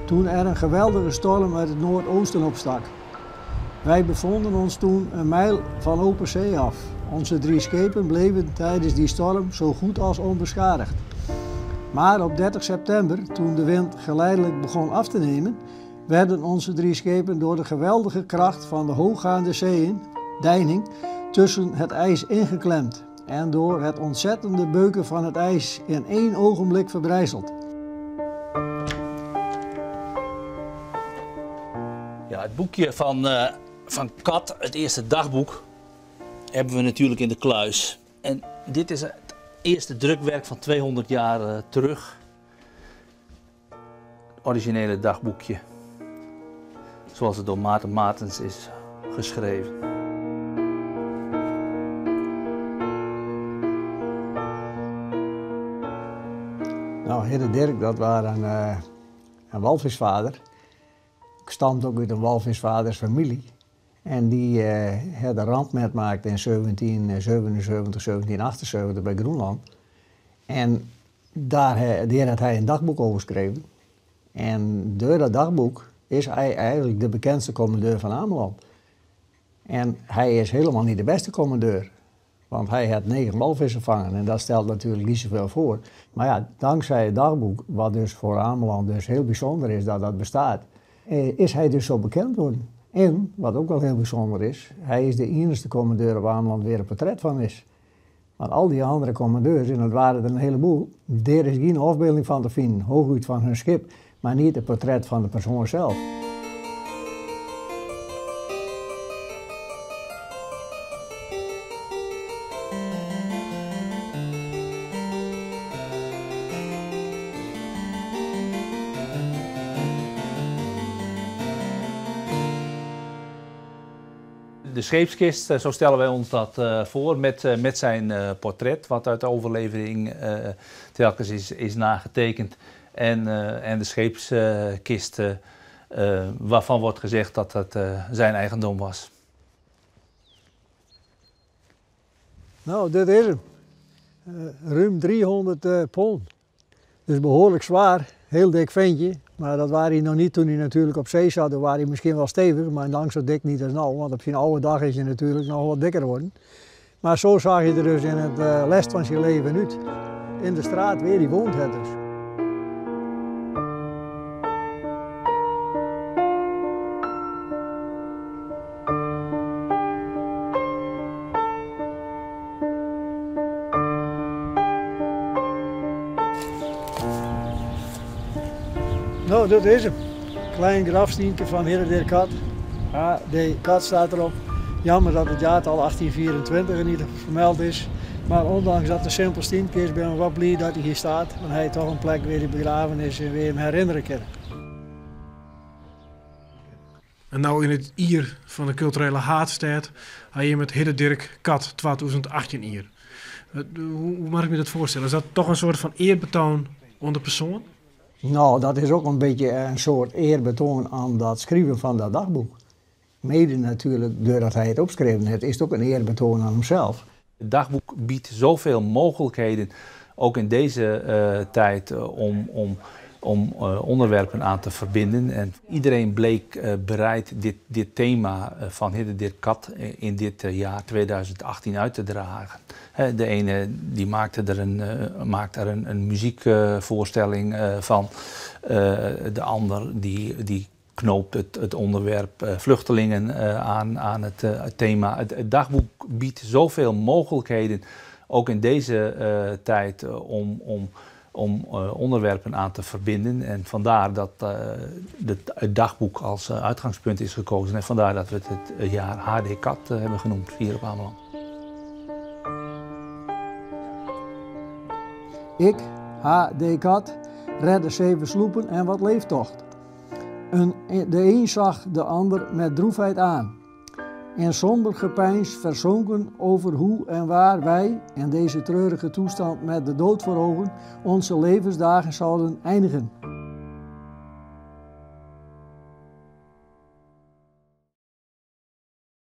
toen er een geweldige storm uit het noordoosten opstak. Wij bevonden ons toen een mijl van open zee af. Onze 3 schepen bleven tijdens die storm zo goed als onbeschadigd. Maar op 30 september, toen de wind geleidelijk begon af te nemen, werden onze 3 schepen door de geweldige kracht van de hooggaande zeeën, deining, tussen het ijs ingeklemd en door het ontzettende beuken van het ijs in 1 ogenblik verbrijzeld. Ja, het boekje van Kat, het eerste dagboek, hebben we natuurlijk in de kluis. En dit is het eerste drukwerk van 200 jaar terug. Het originele dagboekje, zoals het door Maarten Martens is geschreven. Nou, Hidde Dirk, dat was een walvisvader. Ik stamde ook uit een walvisvadersfamilie. En die had een randmet gemaakt in 1777, 1778 bij Groenland. En daar had hij een dagboek over geschreven. En door dat dagboek is hij eigenlijk de bekendste commandeur van Ameland. En hij is helemaal niet de beste commandeur. Want hij had 9 walvissen gevangen en dat stelt natuurlijk niet zoveel voor. Maar ja, dankzij het dagboek, wat dus voor Ameland dus heel bijzonder is dat dat bestaat, is hij dus zo bekend worden. En, wat ook wel heel bijzonder is, hij is de enige commandeur op Ameland waar een portret van is. Want al die andere commandeurs, en dat waren er een heleboel, daar is geen afbeelding van te vinden, hooguit van hun schip, maar niet het portret van de persoon zelf. De scheepskist, zo stellen wij ons dat voor, met zijn portret, wat uit de overlevering telkens is nagetekend. En de scheepskist, waarvan wordt gezegd dat het zijn eigendom was. Nou, dit is hem. Ruim 300 pond. Dus behoorlijk zwaar, heel dik ventje. Maar dat waren hij nog niet toen hij natuurlijk op zee zat. Dan waren hij misschien wel stevig, maar lang zo dik niet als nou. Want op zijn oude dag is hij natuurlijk nog wat dikker worden. Maar zo zag je er dus in het lest van zijn leven uit. In de straat waar hij woont het dus. Nou, dat is hem. Klein grafstientje van Hidde Dirk Kat. Ja, de kat staat erop. Jammer dat het jaartal 1824 er niet vermeld is. Maar ondanks dat het een simpel stientje is, ben ik wel blij dat hij hier staat. Want hij heeft toch een plek waar hij begraven is en weer hem herinneren kan. En nou in het ier van de culturele haardstad, hij je met Hidde Dirk Kat 2018 ier. Hoe mag ik me dat voorstellen? Is dat toch een soort van eerbetoon aan de persoon? Nou, dat is ook een beetje een soort eerbetoon aan dat schrijven van dat dagboek. Mede natuurlijk, doordat hij het opgeschreven heeft, is het ook een eerbetoon aan hemzelf. Het dagboek biedt zoveel mogelijkheden, ook in deze tijd, om onderwerpen aan te verbinden. En iedereen bleek bereid dit thema van Hidde Dirk Kat in dit jaar 2018 uit te dragen. De ene die maakte er een muziekvoorstelling van. De ander die knoopt het onderwerp vluchtelingen aan het thema. Het dagboek biedt zoveel mogelijkheden, ook in deze tijd, om onderwerpen aan te verbinden. En vandaar dat het dagboek als uitgangspunt is gekozen. En vandaar dat we het jaar HD Kat hebben genoemd hier op Ameland. Ik, H.D. Kat, redde 7 sloepen en wat leeftocht. De een zag de ander met droefheid aan. In somber gepeins verzonken over hoe en waar wij, in deze treurige toestand met de dood voor ogen, onze levensdagen zouden eindigen.